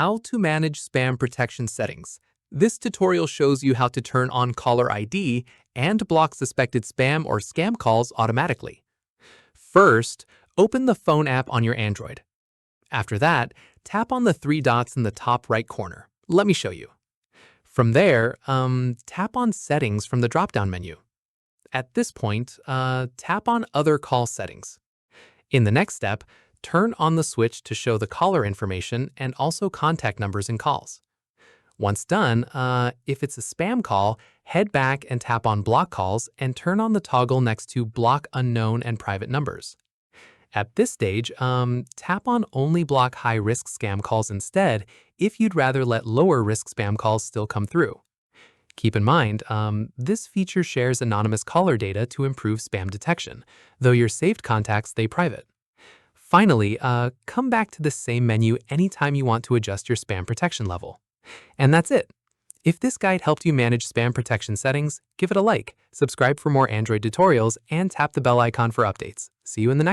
How to manage spam protection settings. This tutorial shows you how to turn on caller ID and block suspected spam or scam calls automatically. First, open the phone app on your Android. After that, tap on the three dots in the top right corner. Let me show you. From there, tap on Settings from the drop-down menu. At this point, tap on Other Call Settings. In the next step, turn on the switch to show the caller information and also contact numbers and calls. Once done, if it's a spam call, head back and tap on Block Calls and turn on the toggle next to Block Unknown and Private Numbers. At this stage, tap on Only Block High-Risk Scam Calls instead if you'd rather let lower-risk spam calls still come through. Keep in mind, this feature shares anonymous caller data to improve spam detection, though your saved contacts stay private. Finally, come back to the same menu anytime you want to adjust your spam protection level. And that's it. If this guide helped you manage spam protection settings, give it a like, subscribe for more Android tutorials, and tap the bell icon for updates. See you in the next